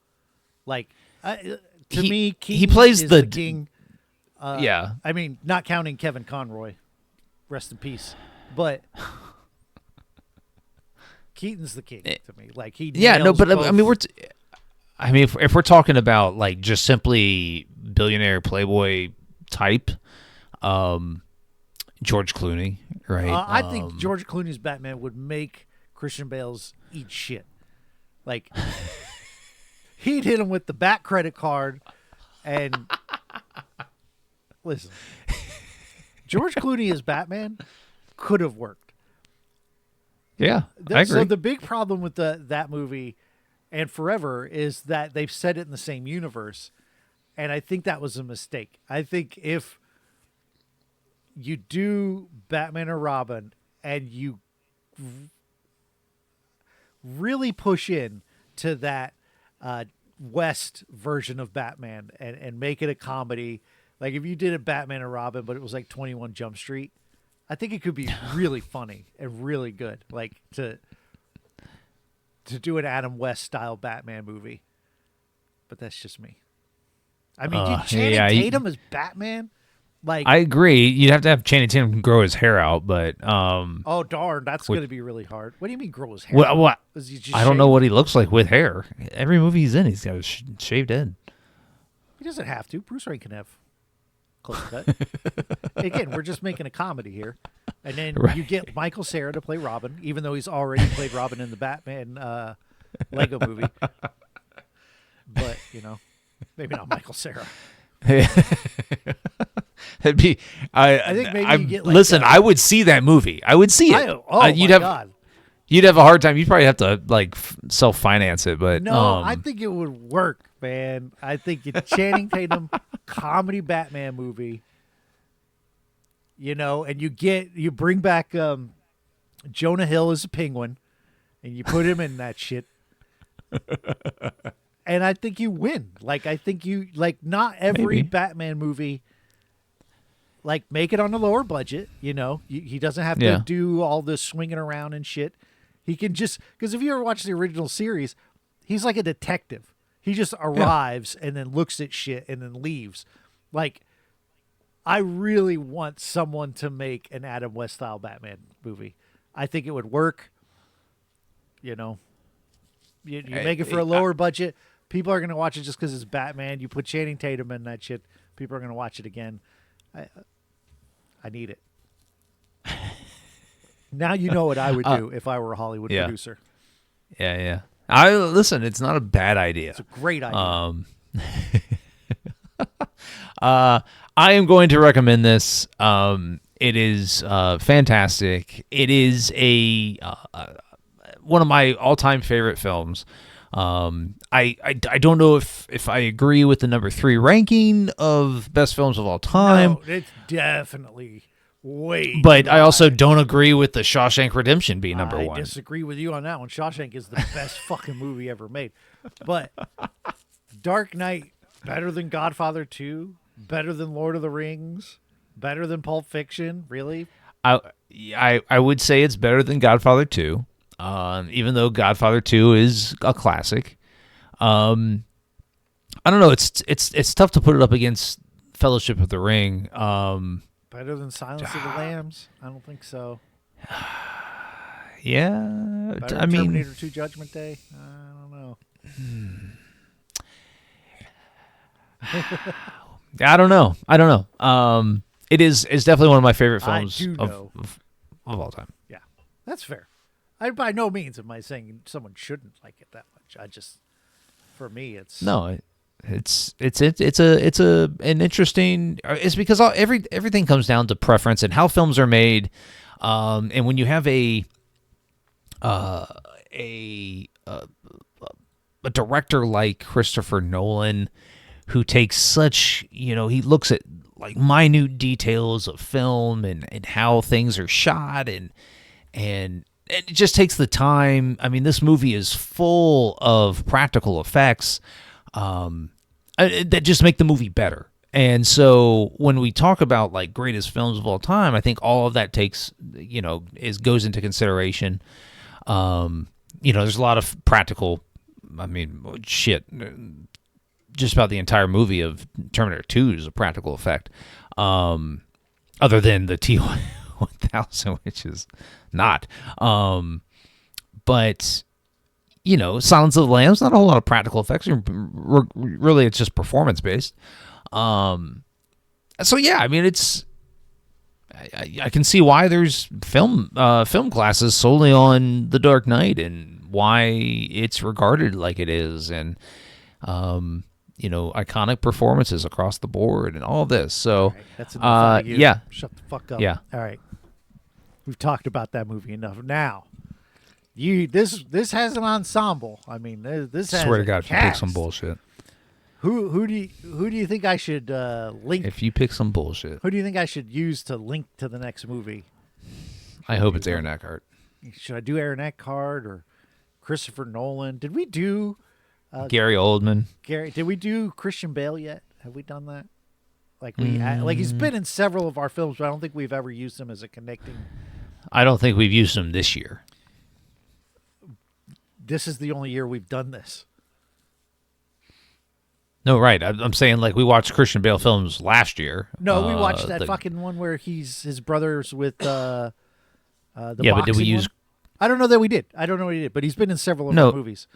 Like, to me, Keaton he plays is the king. Yeah. I mean, not counting Kevin Conroy, rest in peace. But Keaton's the king to me. Like he. Nails but both. I mean, if we're talking about like just simply billionaire playboy type, George Clooney, right? I think George Clooney's Batman would make Christian Bale's eat shit. Like, he'd hit him with the Bat credit card, and listen, George Clooney as Batman could have worked. Yeah, I agree. So the big problem with that movie and Forever is that they've set it in the same universe, and I think that was a mistake. I think if you do Batman or Robin and you really push in to that West version of Batman and make it a comedy, like if you did a Batman and Robin but it was like 21 Jump Street, I think it could be really funny and really good, like to do an Adam West style Batman movie. But that's just me. I mean, Channing Tatum as Batman? Like, I agree. You'd have to have Channing Tatum grow his hair out, but oh darn, that's going to be really hard. What do you mean grow his hair out? What? I don't know what he looks like with hair. Every movie he's in, he's got a shaved head. He doesn't have to. Bruce Wayne can have close cut. Again, we're just making a comedy here, and then you get Michael Cera to play Robin, even though he's already played Robin in the Batman Lego movie. But maybe not Michael Cera. It'd be. I think maybe you get. Like, listen, I would see that movie. I would see it. God. You'd have a hard time. You'd probably have to like self-finance it, but no, I think it would work, man. I think it's Channing Tatum comedy Batman movie. And you bring back Jonah Hill as a penguin, and you put him in that shit. And I think you win. Like, I think not every Batman movie, like, make it on a lower budget. He doesn't have to do all this swinging around and shit. He can just, because if you ever watch the original series, he's like a detective. He just arrives and then looks at shit and then leaves. Like, I really want someone to make an Adam West style Batman movie. I think it would work. You make it for a lower budget. People are going to watch it just because it's Batman. You put Channing Tatum in that shit, people are going to watch it again. I need it. Now you know what I would do if I were a Hollywood producer. Yeah. Listen, it's not a bad idea. It's a great idea. I am going to recommend this. It is fantastic. It is one of my all-time favorite films. I don't know if I agree with the number 3 ranking of best films of all time. No, it's definitely way. But I also don't agree with the Shawshank Redemption being number 1. I disagree with you on that one. Shawshank is the best fucking movie ever made. But Dark Knight, better than Godfather 2, better than Lord of the Rings, better than Pulp Fiction, really? I would say it's better than Godfather 2. Even though Godfather 2 is a classic. I don't know. It's tough to put it up against Fellowship of the Ring. Better than Silence of the Lambs? I don't think so. Yeah, Better I than mean, Terminator 2 Judgment Day? I don't know. I don't know. It's definitely one of my favorite films do know. of all time. Yeah, that's fair. I by no means am I saying someone shouldn't like it that much. I just, for me, it's No, it's an interesting. It's because everything comes down to preference and how films are made, and when you have a director like Christopher Nolan, who takes such, he looks at like minute details of film and how things are shot and it just takes the time. I mean, this movie is full of practical effects that just make the movie better. And so when we talk about like greatest films of all time, I think all of that goes into consideration. There's a lot of practical, I mean, shit. Just about the entire movie of Terminator 2 is a practical effect. Other than the T-1000, which is not. But, Silence of the Lambs, not a whole lot of practical effects. Really, it's just performance-based. So, yeah, I mean, it's... I can see why there's film classes solely on The Dark Knight and why it's regarded like it is, and iconic performances across the board and all this. So, all right, that's enough out of you. Yeah, Shut the fuck up. Yeah. All right, we've talked about that movie enough. Now, this has an ensemble. I mean, this has. Swear to a God, if you cast. pick some bullshit. Who do you think I should link? If you pick some bullshit, Who do you think I should use to link to the next movie? I hope it's Aaron Eckhart. Should I do Aaron Eckhart or Christopher Nolan? Did we do Gary Oldman. Gary? Did we do Christian Bale yet? Have we done that? Like he's been in several of our films, but I don't think we've ever used him as a connecting. I don't think we've used him this year. This is the only year we've done this. No, right. I'm saying like we watched Christian Bale films last year. No, we watched that fucking one where his brother's with the but did we use? One. I don't know that we did. I don't know what he did, but he's been in several of our movies.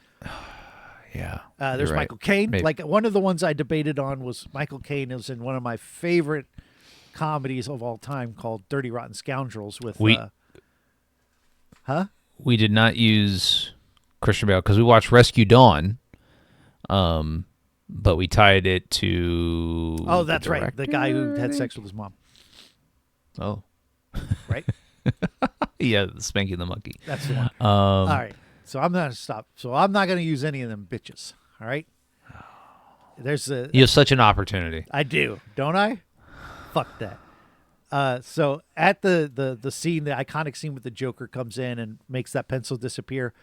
Yeah. There's right. Michael Caine. Maybe. Like one of the ones I debated on was Michael Caine. It was in one of my favorite comedies of all time called Dirty Rotten Scoundrels with. We did not use Christian Bale because we watched Rescue Dawn. But we tied it to. Oh, that's right. The guy who had sex with his mom. Oh. Right? Yeah, Spanky the Monkey. That's the one. All right. So I'm going to stop. So I'm not going to use any of them bitches. All right? You have such an opportunity. I do. Don't I? Fuck that. So at the scene, the iconic scene with the Joker comes in and makes that pencil disappear.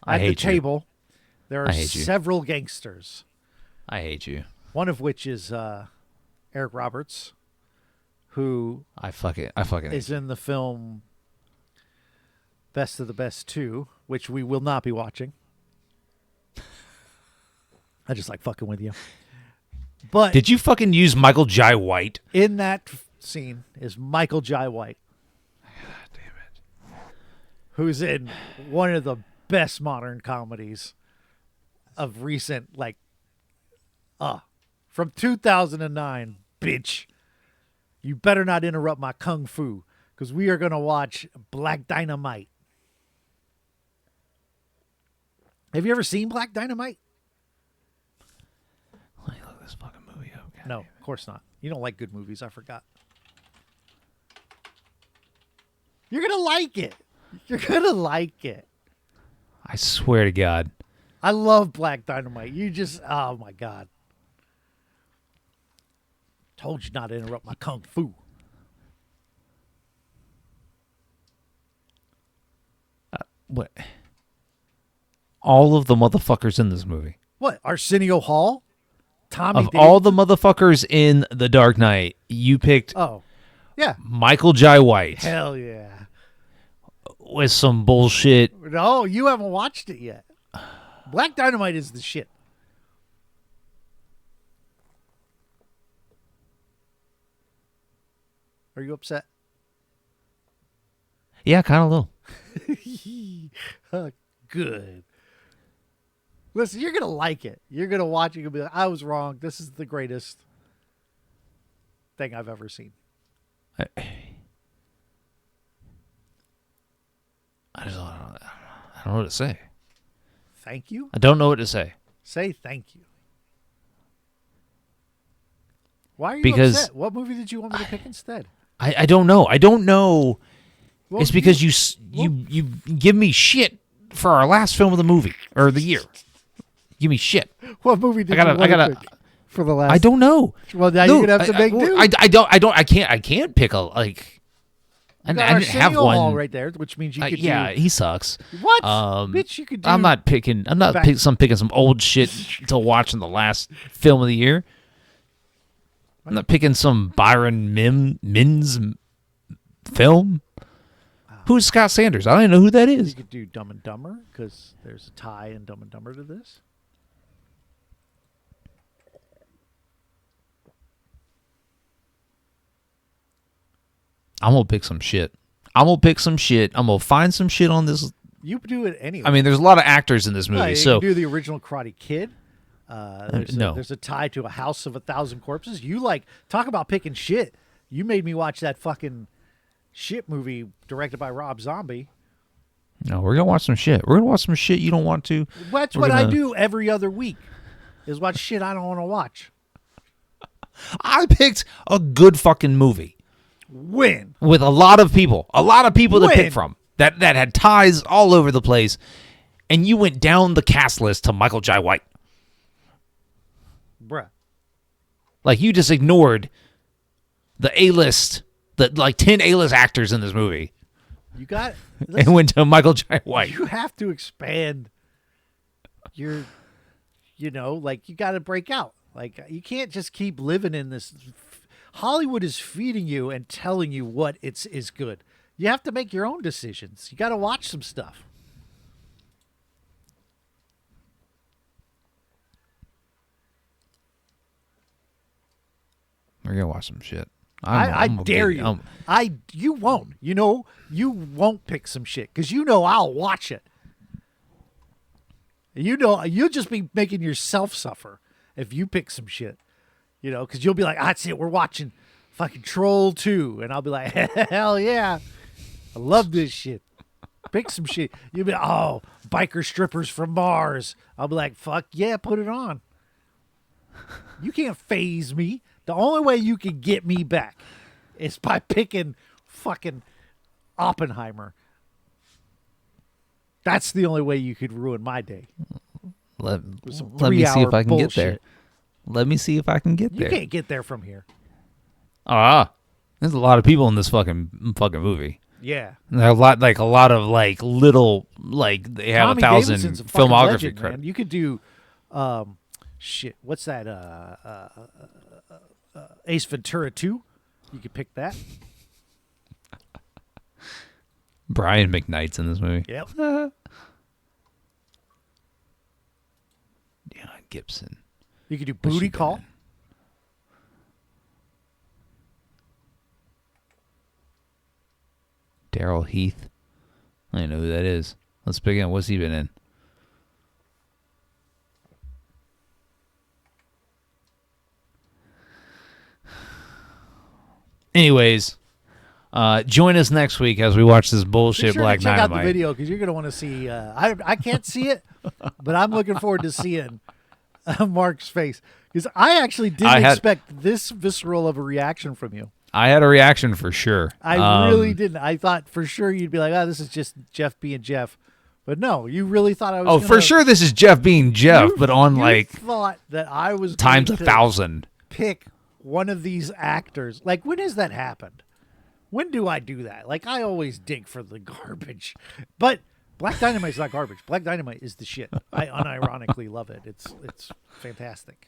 At the table, there are several gangsters. I hate you. One of which is Eric Roberts, who I fucking is in the film Best of the Best 2, which we will not be watching. I just like fucking with you. But did you fucking use Michael Jai White? In that scene is Michael Jai White. God damn it. Who's in one of the best modern comedies of recent, from 2009, bitch. You better not interrupt my kung fu, because we are going to watch Black Dynamite. Have you ever seen Black Dynamite? Let me look this fucking movie up. God No, of course not. You don't like good movies, I forgot. You're going to like it. You're going to like it. I swear to God. I love Black Dynamite. Oh my God. Told you not to interrupt my kung fu. What? All of the motherfuckers in this movie. What? Arsenio Hall? Tommy Of all the motherfuckers in The Dark Knight, you picked yeah, Michael Jai White. Hell yeah. With some bullshit. No, you haven't watched it yet. Black Dynamite is the shit. Are you upset? Yeah, kind of little. Good. Listen, you're going to like it. You're going to watch it and be like, I was wrong. This is the greatest thing I've ever seen. I don't know what to say. Thank you? I don't know what to say. Say thank you. Why are you Because upset? What movie did you want me to pick instead? I don't know. I don't know. Well, It's because you give me shit for our last film of the movie or the year. Give me shit. What movie did you want to pick for the last? I don't know. Well, now you're gonna have to make do. I can't pick a like. I didn't have one Hall right there, which means you could. Yeah, he sucks. What? Bitch, you could do. I'm not picking. I'm not picking some old shit to watch in the last film of the year. I'm not picking some Byron Mins film. Who's Scott Sanders? I don't even know who that is. You could do Dumb and Dumber because there's a tie in Dumb and Dumber to this. I'm gonna pick some shit. I'm gonna find some shit on this. You do it anyway. I mean, there's a lot of actors in this movie, you so can do the original Karate Kid. No. There's a tie to A House of 1,000 Corpses. You talk about picking shit. You made me watch that fucking shit movie directed by Rob Zombie. No, we're gonna watch some shit. We're gonna watch some shit you don't want to. That's what I do every other week. Is watch shit I don't want to watch. I picked a good fucking movie. When? With a lot of people to When? pick from that had ties all over the place, and you went down the cast list to Michael Jai White. Bruh. Like you just ignored the A-list, the like 10 A-list actors in this movie. You got and went to Michael Jai White. You have to expand your, you got to break out. Like you can't just keep living in this. Hollywood is feeding you and telling you what is good. You have to make your own decisions. You got to watch some stuff. We're gonna watch some shit. I dare you. You won't. You won't pick some shit because I'll watch it. You'll just be making yourself suffer if you pick some shit. Because you'll be like, that's it. We're watching fucking Troll 2. And I'll be like, hell yeah. I love this shit. Pick some shit. You'll be like, oh, biker strippers from Mars. I'll be like, fuck yeah, put it on. You can't phase me. The only way you can get me back is by picking fucking Oppenheimer. That's the only way you could ruin my day. Let me see if I can get there. Let me see if I can get there. You can't get there from here. There's a lot of people in this fucking movie. Yeah. And a lot of little they have Tommy 1,000 Davidson's a filmography legend, credit. man. You could do shit. What's that? Ace Ventura 2. You could pick that. Brian McKnight's in this movie. Yep. Deon Gibson. You could do Booty Call. Daryl Heath. I don't know who that is. Let's begin. What's he been in? Anyways, join us next week as we watch this bullshit Black Dynamite. Check out the video because you're going to want to see. I can't see it, but I'm looking forward to seeing Mark's face because I actually didn't expect this visceral of a reaction from you. I had a reaction for sure. I really didn't. I thought for sure you'd be like, "Oh, this is just Jeff being Jeff," but no, you really thought I was. Oh, for sure, this is Jeff being Jeff, but on thought that I was times 1,000. Pick one of these actors. Like, when has that happened? When do I do that? Like, I always dig for the garbage, but Black Dynamite's not garbage. Black Dynamite is the shit. I unironically love it. It's fantastic.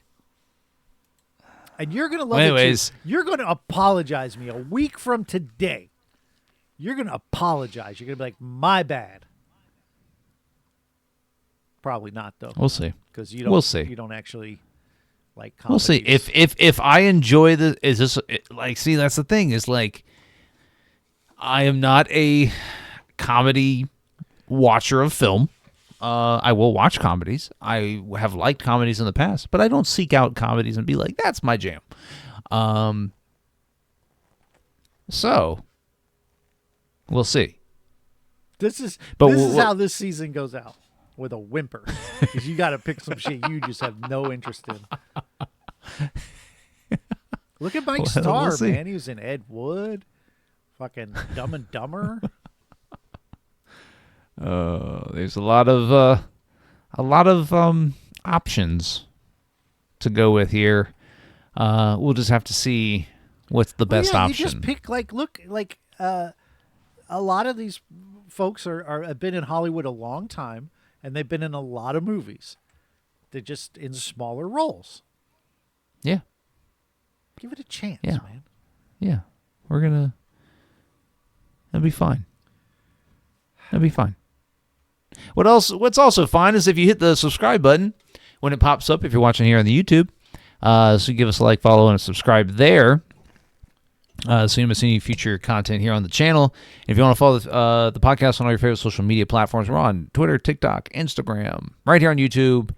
And you're going to love it too. You're going to apologize me a week from today. You're going to apologize. You're going to be like, my bad. Probably not, though. We'll see. Because you don't actually like comedies. We'll see. If I enjoy the, is this, like, see, that's the thing. Is like, I am not a comedy watcher of film. I will watch comedies. I have liked comedies in the past, but I don't seek out comedies and be like, that's my jam. So we'll see. This is how this season goes out, with a whimper. Because you got to pick some shit you just have no interest in. Look at Mike Starr, man. He was in Ed Wood, fucking Dumb and Dumber. There's a lot of options to go with here. We'll just have to see what's the best option. You just pick a lot of these folks have been in Hollywood a long time, and they've been in a lot of movies. They're just in smaller roles. Yeah. Give it a chance, man. Yeah. That'll be fine. That'll be fine. What's also fine is if you hit the subscribe button when it pops up if you're watching here on the YouTube. So give us a like, follow, and subscribe there. So you don't miss any future content here on the channel. If you want to follow the podcast on all your favorite social media platforms, we're on Twitter, TikTok, Instagram, right here on YouTube.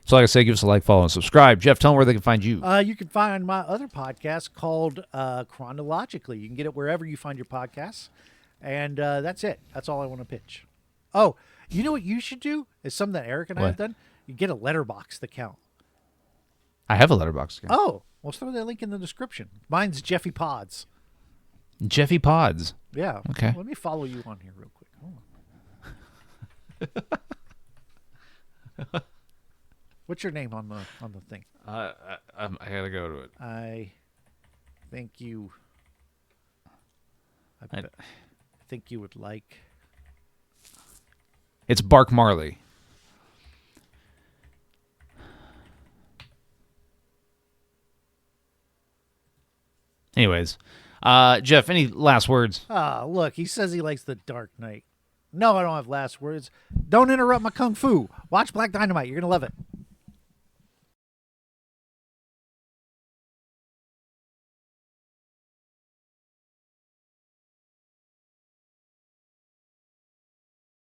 So like I said, give us a like, follow, and subscribe. Jeff, tell them where they can find you. You can find my other podcast called Chronologically. You can get it wherever you find your podcasts. And that's it. That's all I want to pitch. Oh, you know what you should do? Is something that Eric and I have done. You get a Letterboxd account. I have a Letterboxd account. Oh, well, throw that link in the description. Mine's Jeffy Pods. Jeffy Pods. Yeah. Okay. Let me follow you on here real quick. Hold on. What's your name on the thing? I gotta go to it. I think you would like. It's Bark Marley. Anyways, Jeff, any last words? Look, he says he likes The Dark Knight. No, I don't have last words. Don't interrupt my kung fu. Watch Black Dynamite. You're going to love it.